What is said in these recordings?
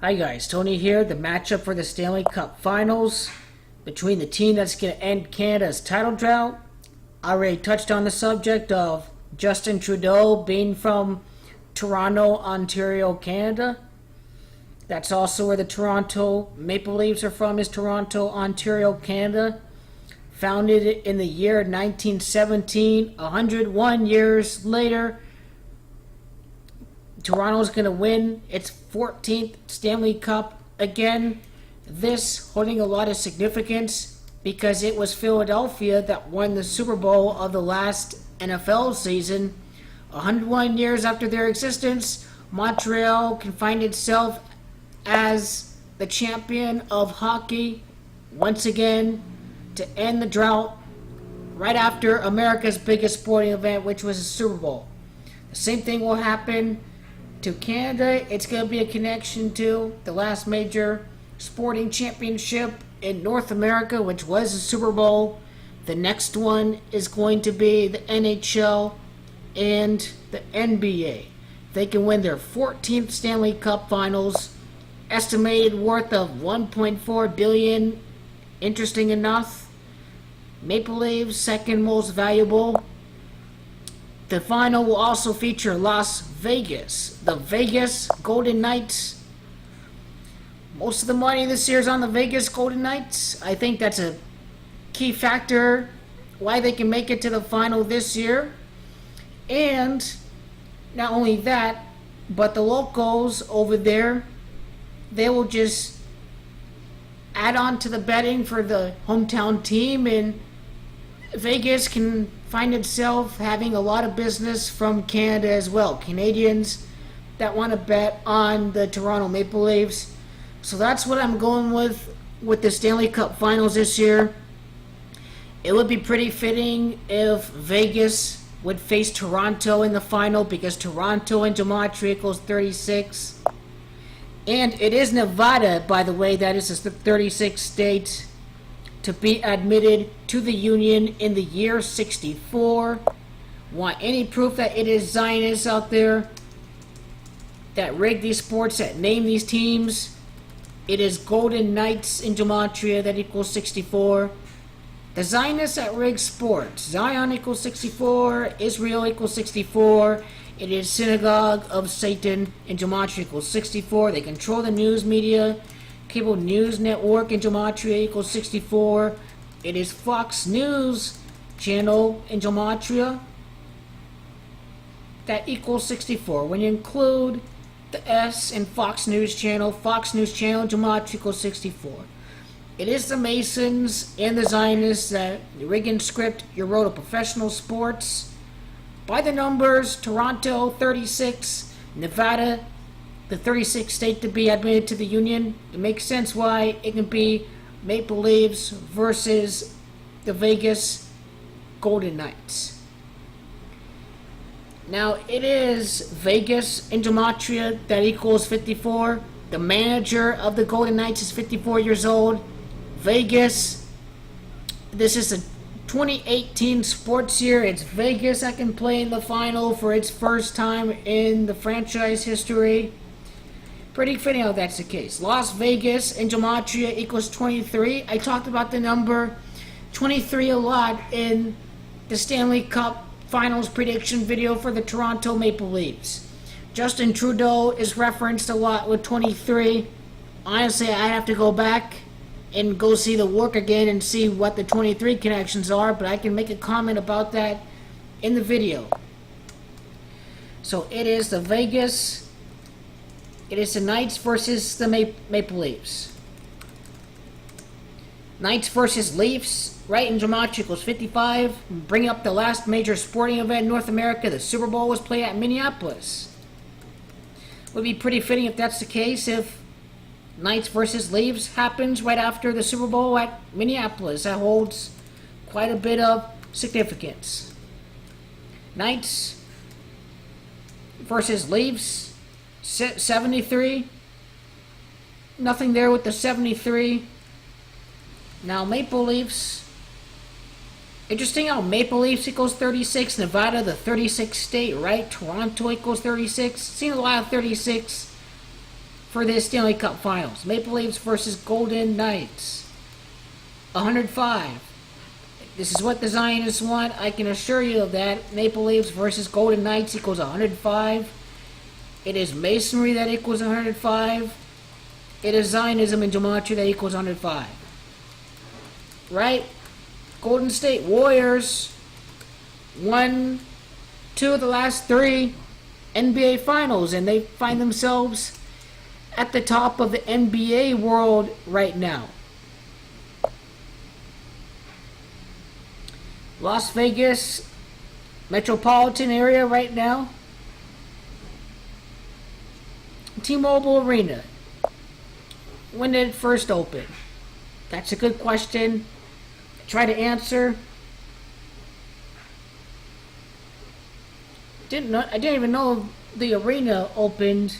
Hi guys, Tony here. The matchup for the Stanley Cup Finals between the team that's going to end Canada's title drought. I already touched on the subject of Justin Trudeau being from Toronto, Ontario, Canada. That's also where the Toronto Maple Leafs are from, is Toronto, Ontario, Canada. Founded in the year 1917, 101 years later, Toronto's going to win its 14th Stanley Cup again. This holding a lot of significance because it was Philadelphia that won the Super Bowl of the last NFL season. 101 years after their existence, Montreal can find itself as the champion of hockey once again to end the drought right after America's biggest sporting event, which was the Super Bowl. The same thing will happen to Canada. It's going to be a connection to the last major sporting championship in North America, which was the Super Bowl. The next one is going to be the NHL and the NBA. They can win their 14th Stanley Cup Finals, estimated worth of $1.4 billion. Interesting enough, Maple Leafs second most valuable. The final will also feature Las Vegas, the Vegas Golden Knights. Most of the money this year is on the Vegas Golden Knights. I think that's a key factor why they can make it to the final this year. And not only that, but the locals over there, they will just add on to the betting for the hometown team, and Vegas can find itself having a lot of business from Canada as well. Canadians that want to bet on the Toronto Maple Leafs. So that's what I'm going with the Stanley Cup Finals this year. It would be pretty fitting if Vegas would face Toronto in the final, because Toronto and gematria equals 36. And it is Nevada, by the way, that is the 36th state to be admitted to the Union in the year 64. Want any proof that it is Zionists out there that rig these sports, that name these teams? It is Golden Knights in gematria that equals 64. The Zionists that rig sports, Zion equals 64, Israel equals 64. It is Synagogue of Satan in gematria equals 64. They control the news media. Cable News Network in gematria equals 64. It is Fox News channel in gematria that equals 64. When you include the S in Fox News channel in gematria equals 64. It is the Masons and the Zionists that rig and script your road to professional sports. By the numbers, Toronto 36, Nevada the 36th state to be admitted to the Union. It makes sense why it can be Maple Leafs versus the Vegas Golden Knights. Now, it is Vegas in gematria that equals 54. The manager of the Golden Knights is 54 years old. Vegas, this is a 2018 sports year. It's Vegas that can play in the final for its first time in the franchise history. Pretty fitting how that's the case. Las Vegas in gematria equals 23. I talked about the number 23 a lot in the Stanley Cup Finals prediction video for the Toronto Maple Leafs. Justin Trudeau is referenced a lot with 23. Honestly, I'd have to go back and go see the work again and see what the 23 connections are, but I can make a comment about that in the video. So it is the Vegas... It is the Knights versus the Maple Leafs. Knights versus Leafs, right in gematria equals 55. Bringing up the last major sporting event in North America, the Super Bowl was played at Minneapolis. Would be pretty fitting if that's the case, if Knights versus Leafs happens right after the Super Bowl at Minneapolis. That holds quite a bit of significance. Knights versus Leafs. 73. Nothing there with the 73. Now Maple Leafs. Interesting how Maple Leafs equals 36. Nevada, the 36th state, right? Toronto equals 36. Seen a lot of 36 for this Stanley Cup Finals. Maple Leafs versus Golden Knights. 105. This is what the Zionists want. I can assure you of that. Maple Leafs versus Golden Knights equals 105. It is Masonry that equals 105. It is Zionism and gematria that equals 105. Right? Golden State Warriors won 2 of the last 3 NBA Finals, and they find themselves at the top of the NBA world right now. Las Vegas metropolitan area right now. T-Mobile Arena. When did it first open? That's a good question. Try to answer. I didn't even know the arena opened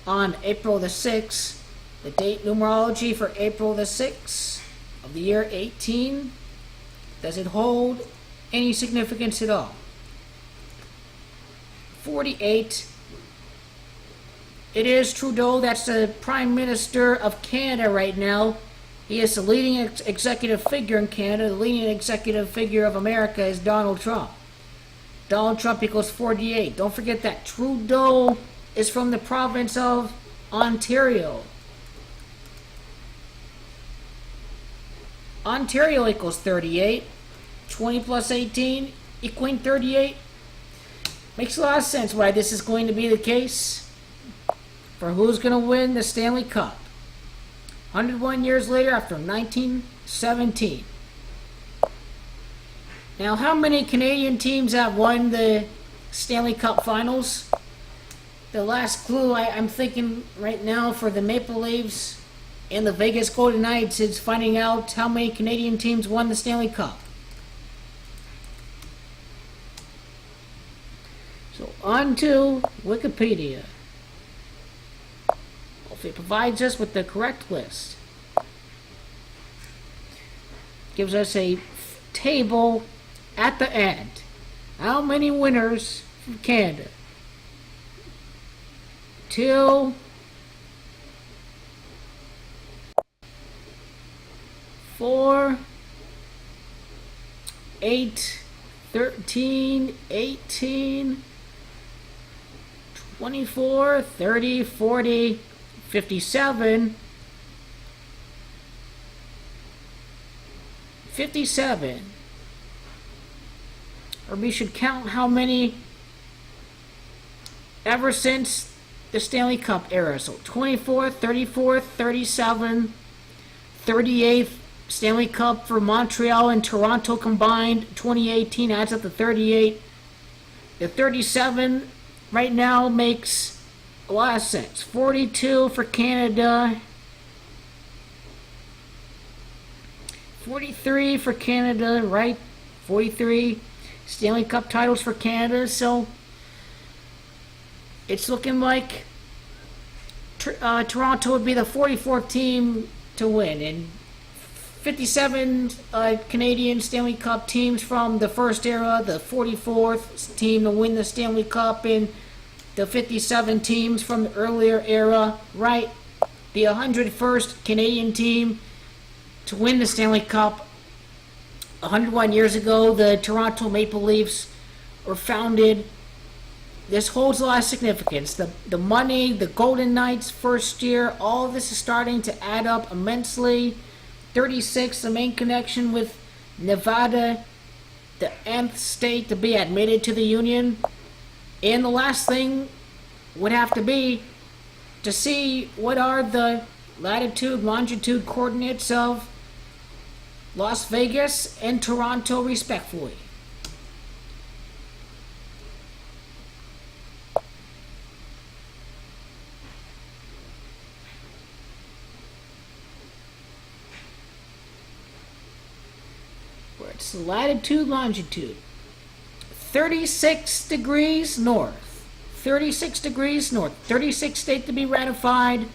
on April the 6th. The date numerology for April the 6th of the year 18. Does it hold any significance at all? 48. It is Trudeau that's the Prime Minister of Canada right now. He is the leading executive figure in Canada. The leading executive figure of America is Donald Trump. Donald Trump equals 48. Don't forget that Trudeau is from the province of Ontario. Ontario equals 38. 20 plus 18 equaling 38. Makes a lot of sense why this is going to be the case for who's going to win the Stanley Cup. 101 years later after 1917. Now, how many Canadian teams have won the Stanley Cup Finals? The last clue I'm thinking right now for the Maple Leafs and the Vegas Golden Knights is finding out how many Canadian teams won the Stanley Cup. So on to Wikipedia. If it provides us with the correct list. Gives us a table at the end. How many winners from Canada? Till 4, 8, 13, 18, 24, 30, 40, 57, 57. Or we should count how many ever since the Stanley Cup era. So 24, 34, 37, 38th Stanley Cup for Montreal and Toronto combined. 2018 adds up to 38. The 37 right now makes a lot of sense. 42 for Canada. 43 for Canada, right? 43 Stanley Cup titles for Canada. So it's looking like Toronto would be the 44th team to win. And 57 Canadian Stanley Cup teams from the first era, the 44th team to win the Stanley Cup, and the 57 teams from the earlier era, right? The 101st Canadian team to win the Stanley Cup. 101 years ago, the Toronto Maple Leafs were founded. This holds a lot of significance. The money, the Golden Knights first year, all of this is starting to add up immensely. 36, the main connection with Nevada, the nth state to be admitted to the Union. And the last thing would have to be to see what are the latitude, longitude coordinates of Las Vegas and Toronto respectively. Where it's latitude, longitude. 36 degrees north. 36 degrees north. 36 state to be ratified.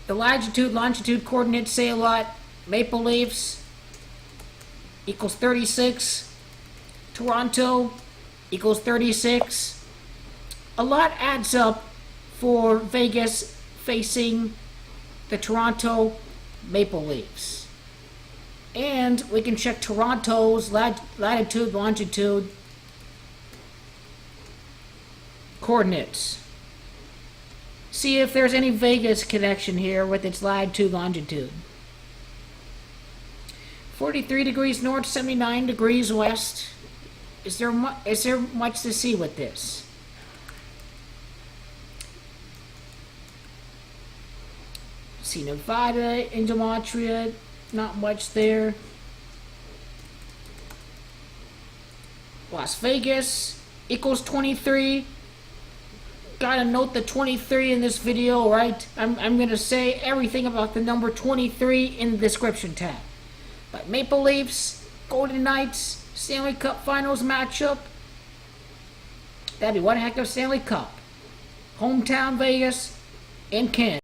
The latitude, longitude coordinates say a lot. Maple Leafs equals 36. Toronto equals 36. A lot adds up for Vegas facing the Toronto Maple Leafs. And we can check Toronto's latitude, longitude coordinates. See if there's any Vegas connection here with its latitude, longitude. 43 degrees north, 79 degrees west. Is there much to see with this? See Nevada in Gematria, not much there. Las Vegas equals 23. Gotta note the 23 in this video, right? I'm gonna say everything about the number 23 in the description tab. But Maple Leafs, Golden Knights, Stanley Cup Finals matchup. That'd be one heck of Stanley Cup. Hometown Vegas in Canada.